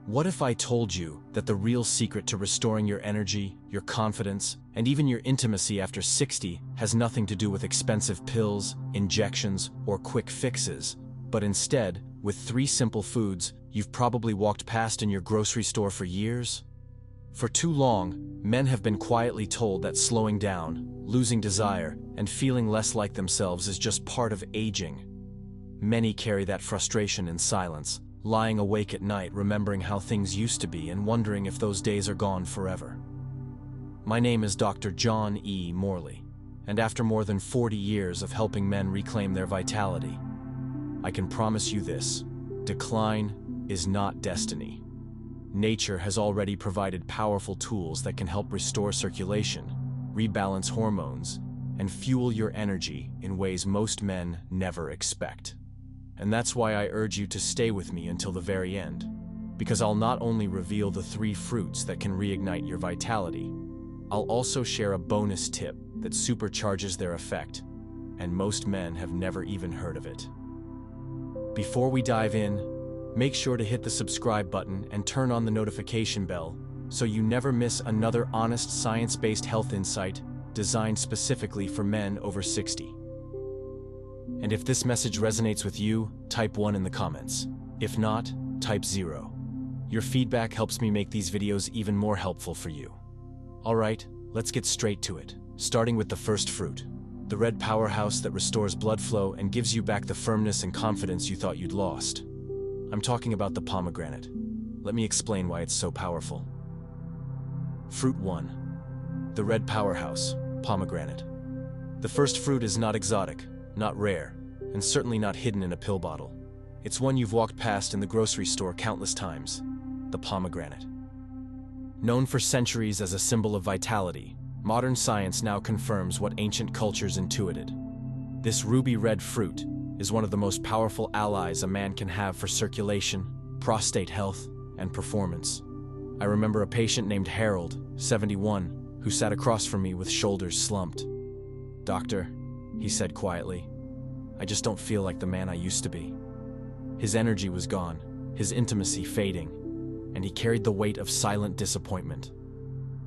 What if I told you that the real secret to restoring your energy, your confidence, and even your intimacy after 60 has nothing to do with expensive pills, injections, or quick fixes, but instead, with 3 simple foods you've probably walked past in your grocery store for years? For too long, men have been quietly told that slowing down, losing desire, and feeling less like themselves is just part of aging. Many carry that frustration in silence, lying awake at night remembering how things used to be and wondering if those days are gone forever. My name is Dr. John E. Morley, and after more than 40 years of helping men reclaim their vitality, I can promise you this: decline is not destiny. Nature has already provided powerful tools that can help restore circulation, rebalance hormones, and fuel your energy in ways most men never expect. And that's why I urge you to stay with me until the very end, because I'll not only reveal the 3 fruits that can reignite your vitality, I'll also share a bonus tip that supercharges their effect, and most men have never even heard of it. Before we dive in, make sure to hit the subscribe button and turn on the notification bell so you never miss another honest science-based health insight designed specifically for men over 60. And if this message resonates with you, type 1 in the comments. If not, type 0. Your feedback helps me make these videos even more helpful for you. Alright, let's get straight to it, starting with the first fruit, the red powerhouse that restores blood flow and gives you back the firmness and confidence you thought you'd lost. I'm talking about the pomegranate. Let me explain why it's so powerful. Fruit 1. The red powerhouse, pomegranate. The first fruit is not exotic, not rare, and certainly not hidden in a pill bottle. It's one you've walked past in the grocery store countless times: the pomegranate. Known for centuries as a symbol of vitality, modern science now confirms what ancient cultures intuited. This ruby-red fruit is one of the most powerful allies a man can have for circulation, prostate health, and performance. I remember a patient named Harold, 71, who sat across from me with shoulders slumped. "Doctor," he said quietly, "I just don't feel like the man I used to be." His energy was gone, his intimacy fading, and he carried the weight of silent disappointment.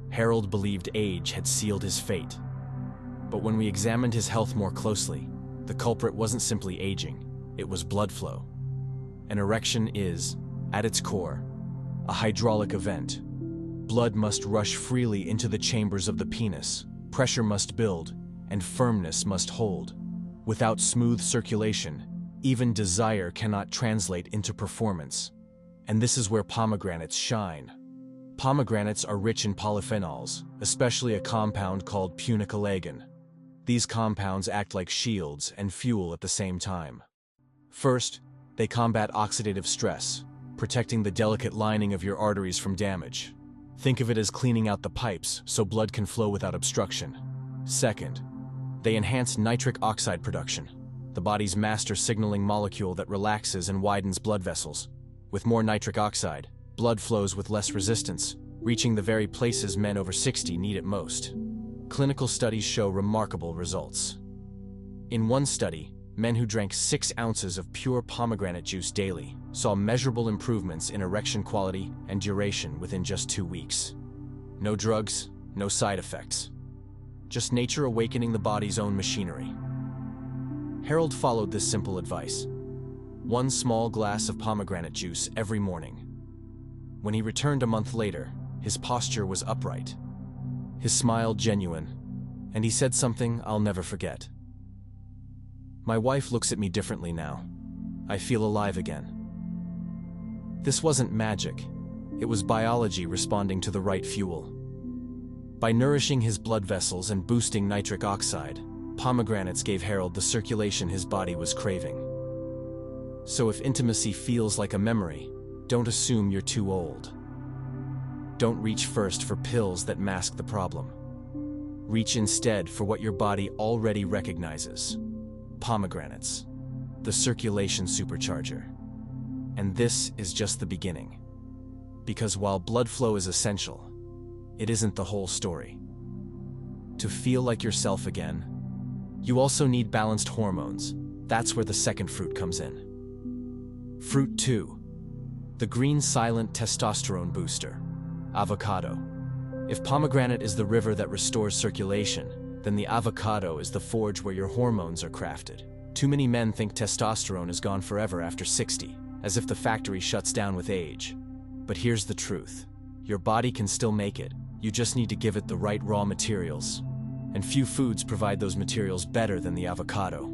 Harold believed age had sealed his fate. But when we examined his health more closely, the culprit wasn't simply aging, it was blood flow. An erection is, at its core, a hydraulic event. Blood must rush freely into the chambers of the penis, pressure must build, and firmness must hold. Without smooth circulation, even desire cannot translate into performance. And this is where pomegranates shine. Pomegranates are rich in polyphenols, especially a compound called punicolagon. These compounds act like shields and fuel at the same time. First, they combat oxidative stress, protecting the delicate lining of your arteries from damage. Think of it as cleaning out the pipes so blood can flow without obstruction. Second, they enhance nitric oxide production, the body's master signaling molecule that relaxes and widens blood vessels. With more nitric oxide, blood flows with less resistance, reaching the very places men over 60 need it most. Clinical studies show remarkable results. In one study, men who drank 6 ounces of pure pomegranate juice daily saw measurable improvements in erection quality and duration within just 2 weeks. No drugs, no side effects. Just nature awakening the body's own machinery. Harold followed this simple advice: 1 small glass of pomegranate juice every morning. When he returned a month later, his posture was upright, his smile genuine, and he said something I'll never forget. "My wife looks at me differently now. I feel alive again." This wasn't magic. It was biology responding to the right fuel. By nourishing his blood vessels and boosting nitric oxide, pomegranates gave Harold the circulation his body was craving. So if intimacy feels like a memory, don't assume you're too old. Don't reach first for pills that mask the problem. Reach instead for what your body already recognizes: pomegranates, the circulation supercharger. And this is just the beginning. Because while blood flow is essential, it isn't the whole story. To feel like yourself again, you also need balanced hormones. That's where the second fruit comes in. Fruit 2. The green silent testosterone booster. Avocado. If pomegranate is the river that restores circulation, then the avocado is the forge where your hormones are crafted. Too many men think testosterone is gone forever after 60, as if the factory shuts down with age. But here's the truth. Your body can still make it. You just need to give it the right raw materials. And few foods provide those materials better than the avocado.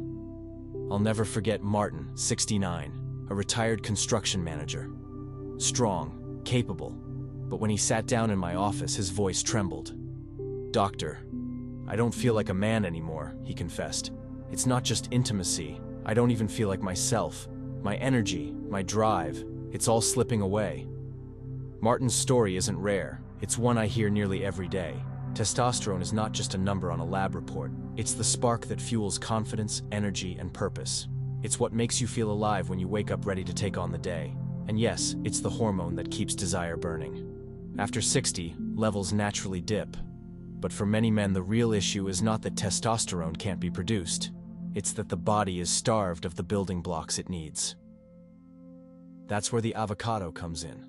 I'll never forget Martin, 69, a retired construction manager. Strong, capable, but when he sat down in my office, his voice trembled. "Doctor, I don't feel like a man anymore," he confessed. "It's not just intimacy. I don't even feel like myself. My energy, my drive, it's all slipping away." Martin's story isn't rare. It's one I hear nearly every day. Testosterone is not just a number on a lab report. It's the spark that fuels confidence, energy, and purpose. It's what makes you feel alive when you wake up ready to take on the day. And yes, it's the hormone that keeps desire burning. After 60, levels naturally dip. But for many men, the real issue is not that testosterone can't be produced. It's that the body is starved of the building blocks it needs. That's where the avocado comes in.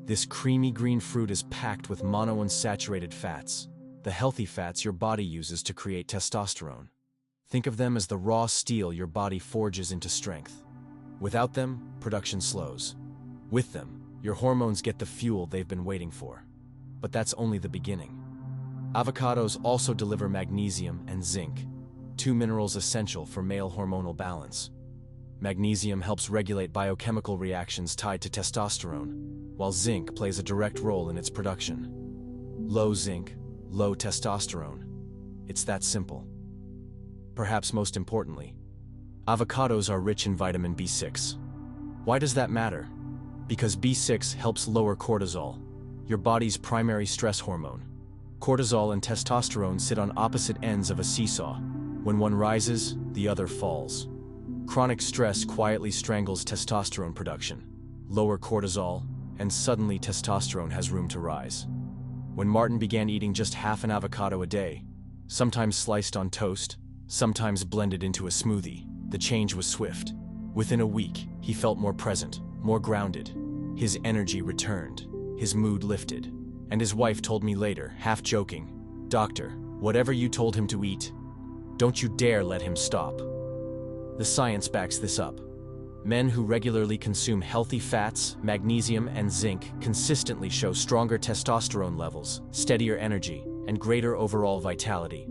This creamy green fruit is packed with monounsaturated fats, the healthy fats your body uses to create testosterone. Think of them as the raw steel your body forges into strength. Without them, production slows. With them, your hormones get the fuel they've been waiting for. But that's only the beginning. Avocados also deliver magnesium and zinc, two minerals essential for male hormonal balance. Magnesium helps regulate biochemical reactions tied to testosterone, while zinc plays a direct role in its production. Low zinc, low testosterone. It's that simple. Perhaps most importantly, avocados are rich in vitamin B6. Why does that matter? Because B6 helps lower cortisol, your body's primary stress hormone. Cortisol and testosterone sit on opposite ends of a seesaw. When one rises, the other falls. Chronic stress quietly strangles testosterone production. Lower cortisol, and suddenly testosterone has room to rise. When Martin began eating just half an avocado a day, sometimes sliced on toast, sometimes blended into a smoothie, the change was swift. Within a week, he felt more present, more grounded. His energy returned, his mood lifted. And his wife told me later, half joking, "Doctor, whatever you told him to eat, don't you dare let him stop." The science backs this up. Men who regularly consume healthy fats, magnesium, and zinc consistently show stronger testosterone levels, steadier energy, and greater overall vitality.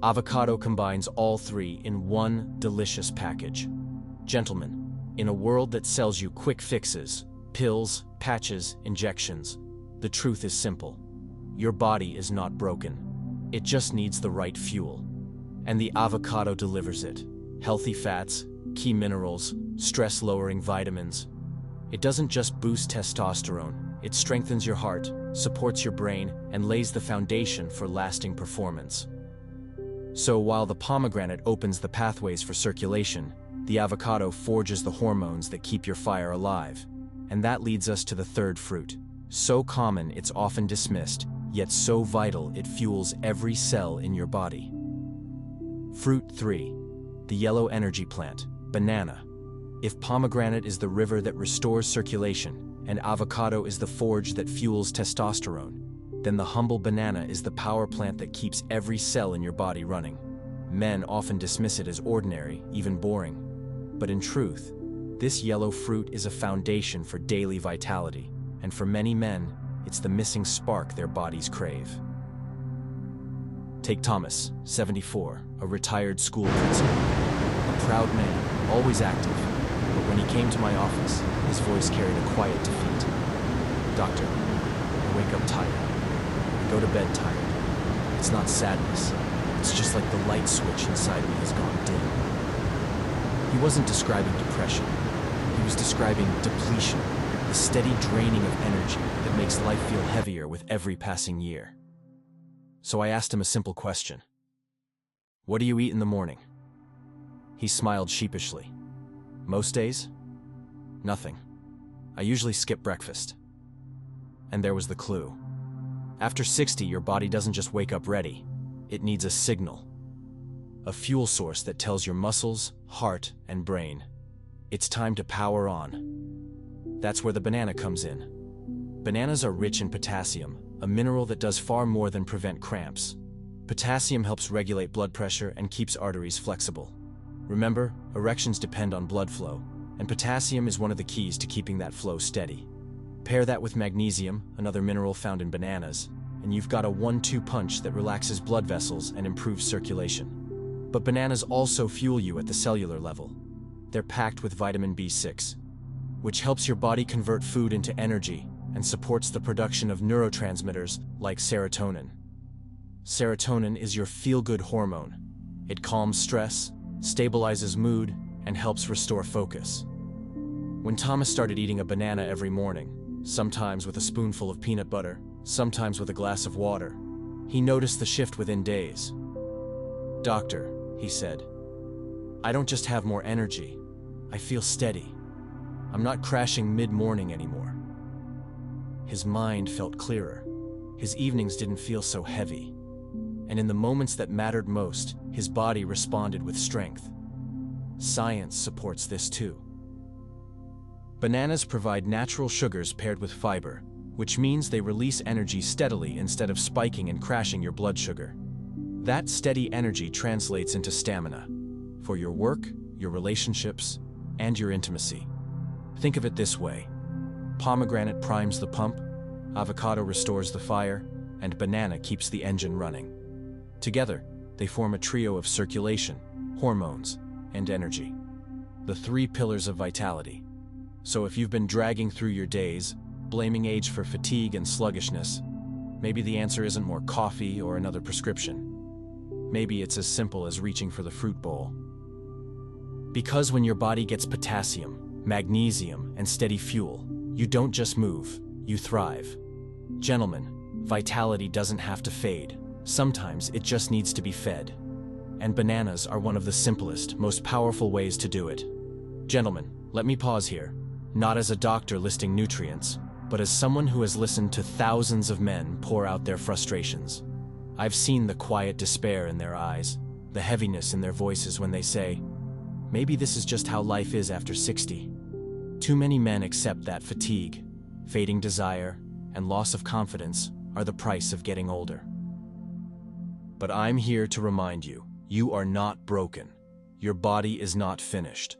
Avocado combines all three in one delicious package. Gentlemen, in a world that sells you quick fixes, pills, patches, injections, the truth is simple. Your body is not broken. It just needs the right fuel. And the avocado delivers it. Healthy fats, key minerals, stress-lowering vitamins. It doesn't just boost testosterone, it strengthens your heart, supports your brain, and lays the foundation for lasting performance. So while the pomegranate opens the pathways for circulation, the avocado forges the hormones that keep your fire alive. And that leads us to the third fruit. So common it's often dismissed, yet so vital it fuels every cell in your body. Fruit 3. The yellow energy plant, banana. If pomegranate is the river that restores circulation, and avocado is the forge that fuels testosterone, then the humble banana is the power plant that keeps every cell in your body running. Men often dismiss it as ordinary, even boring. But in truth, this yellow fruit is a foundation for daily vitality, and for many men, it's the missing spark their bodies crave. Take Thomas, 74, a retired school principal. A proud man, always active, but when he came to my office, his voice carried a quiet defeat. "Doctor, I wake up tired. I go to bed tired. It's not sadness. It's just like the light switch inside me has gone dim." He wasn't describing depression. He was describing depletion, the steady draining of energy that makes life feel heavier with every passing year. So I asked him a simple question. "What do you eat in the morning?" He smiled sheepishly. "Most days? Nothing. I usually skip breakfast." And there was the clue. After 60, your body doesn't just wake up ready. It needs a signal. A fuel source that tells your muscles, heart, and brain, it's time to power on. That's where the banana comes in. Bananas are rich in potassium, a mineral that does far more than prevent cramps. Potassium helps regulate blood pressure and keeps arteries flexible. Remember, erections depend on blood flow, and potassium is one of the keys to keeping that flow steady. Pair that with magnesium, another mineral found in bananas, and you've got a 1-2 punch that relaxes blood vessels and improves circulation. But bananas also fuel you at the cellular level. They're packed with vitamin B6, which helps your body convert food into energy and supports the production of neurotransmitters like serotonin. Serotonin is your feel-good hormone. It calms stress, stabilizes mood, and helps restore focus. When Thomas started eating a banana every morning, sometimes with a spoonful of peanut butter, sometimes with a glass of water, he noticed the shift within days. "Doctor," he said, "I don't just have more energy, I feel steady. I'm not crashing mid-morning anymore." His mind felt clearer. His evenings didn't feel so heavy. And in the moments that mattered most, his body responded with strength. Science supports this too. Bananas provide natural sugars paired with fiber, which means they release energy steadily instead of spiking and crashing your blood sugar. That steady energy translates into stamina for your work, your relationships, and your intimacy. Think of it this way. Pomegranate primes the pump, avocado restores the fire, and banana keeps the engine running. Together, they form a trio of circulation, hormones, and energy. The 3 pillars of vitality. So if you've been dragging through your days, blaming age for fatigue and sluggishness, maybe the answer isn't more coffee or another prescription. Maybe it's as simple as reaching for the fruit bowl. Because when your body gets potassium, magnesium, and steady fuel, you don't just move, you thrive. Gentlemen, vitality doesn't have to fade. Sometimes it just needs to be fed. And bananas are one of the simplest, most powerful ways to do it. Gentlemen, let me pause here, not as a doctor listing nutrients, but as someone who has listened to thousands of men pour out their frustrations. I've seen the quiet despair in their eyes, the heaviness in their voices when they say, "Maybe this is just how life is after 60. Too many men accept that fatigue, fading desire, and loss of confidence are the price of getting older. But I'm here to remind you, you are not broken. Your body is not finished.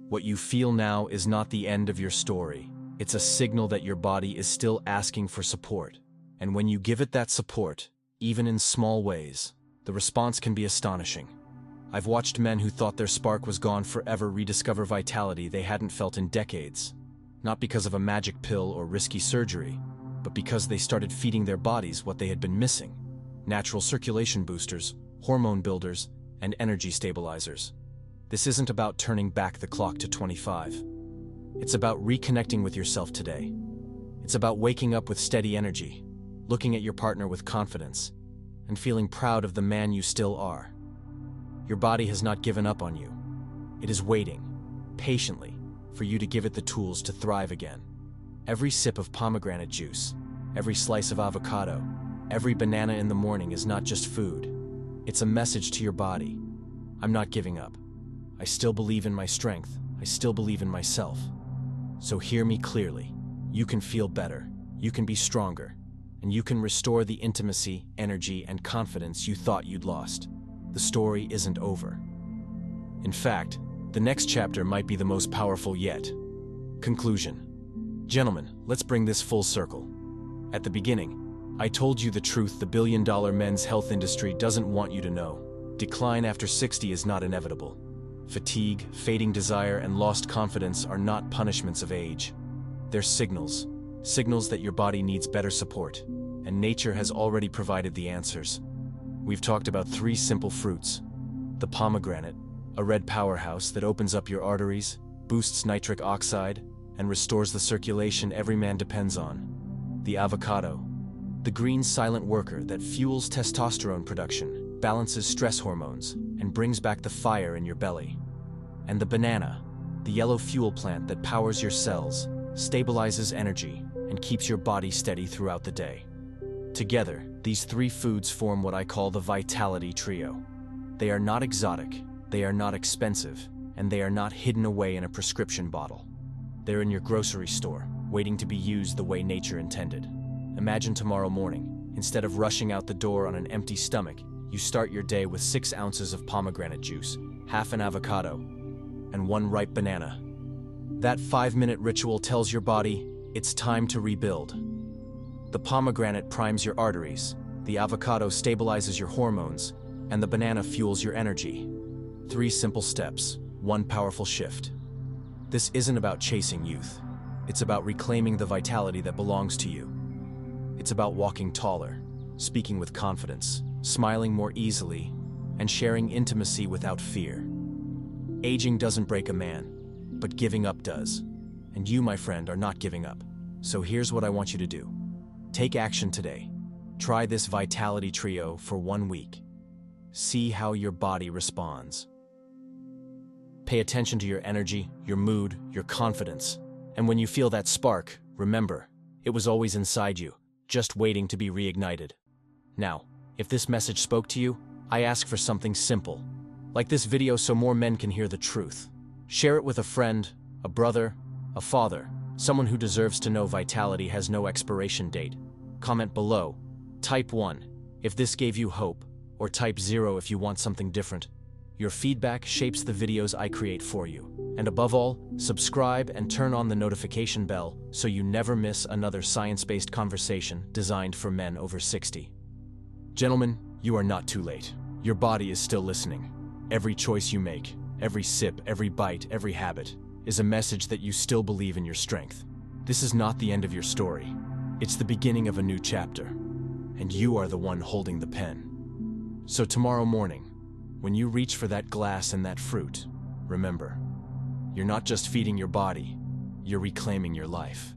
What you feel now is not the end of your story. It's a signal that your body is still asking for support. And when you give it that support, even in small ways, the response can be astonishing. I've watched men who thought their spark was gone forever rediscover vitality they hadn't felt in decades. Not because of a magic pill or risky surgery, but because they started feeding their bodies what they had been missing: natural circulation boosters, hormone builders, and energy stabilizers. This isn't about turning back the clock to 25. It's about reconnecting with yourself today. It's about waking up with steady energy, looking at your partner with confidence, and feeling proud of the man you still are. Your body has not given up on you. It is waiting, patiently, for you to give it the tools to thrive again. Every sip of pomegranate juice, every slice of avocado, every banana in the morning is not just food. It's a message to your body. I'm not giving up. I still believe in my strength. I still believe in myself. So hear me clearly. You can feel better. You can be stronger. And you can restore the intimacy, energy, and confidence you thought you'd lost. The story isn't over. In fact, the next chapter might be the most powerful yet. Conclusion. Gentlemen, let's bring this full circle. At the beginning, I told you the truth the billion-dollar men's health industry doesn't want you to know. Decline after 60 is not inevitable. Fatigue, fading desire, and lost confidence are not punishments of age. They're signals. Signals that your body needs better support, and nature has already provided the answers. We've talked about 3 simple fruits. The pomegranate, a red powerhouse that opens up your arteries, boosts nitric oxide, and restores the circulation every man depends on. The avocado, the green silent worker that fuels testosterone production, balances stress hormones, and brings back the fire in your belly. And the banana, the yellow fuel plant that powers your cells, stabilizes energy, and keeps your body steady throughout the day. Together, these 3 foods form what I call the vitality trio. They are not exotic, they are not expensive, and they are not hidden away in a prescription bottle. They're in your grocery store, waiting to be used the way nature intended. Imagine tomorrow morning, instead of rushing out the door on an empty stomach, you start your day with 6 ounces of pomegranate juice, half an avocado, and 1 ripe banana. That 5-minute ritual tells your body, it's time to rebuild. The pomegranate primes your arteries, the avocado stabilizes your hormones, and the banana fuels your energy. 3 simple steps, 1 powerful shift. This isn't about chasing youth. It's about reclaiming the vitality that belongs to you. It's about walking taller, speaking with confidence, smiling more easily, and sharing intimacy without fear. Aging doesn't break a man, but giving up does. And you, my friend, are not giving up. So here's what I want you to do. Take action today. Try this vitality trio for 1 week. See how your body responds. Pay attention to your energy, your mood, your confidence. And when you feel that spark, remember, it was always inside you, just waiting to be reignited. Now, if this message spoke to you, I ask for something simple. Like this video so more men can hear the truth. Share it with a friend, a brother, a father, someone who deserves to know vitality has no expiration date. Comment below. Type 1 if this gave you hope, or type 0 if you want something different. Your feedback shapes the videos I create for you. And above all, subscribe and turn on the notification bell so you never miss another science-based conversation designed for men over 60. Gentlemen, you are not too late. Your body is still listening. Every choice you make, every sip, every bite, every habit, is a message that you still believe in your strength. This is not the end of your story. It's the beginning of a new chapter. And you are the one holding the pen. So tomorrow morning, when you reach for that glass and that fruit, remember, you're not just feeding your body, you're reclaiming your life.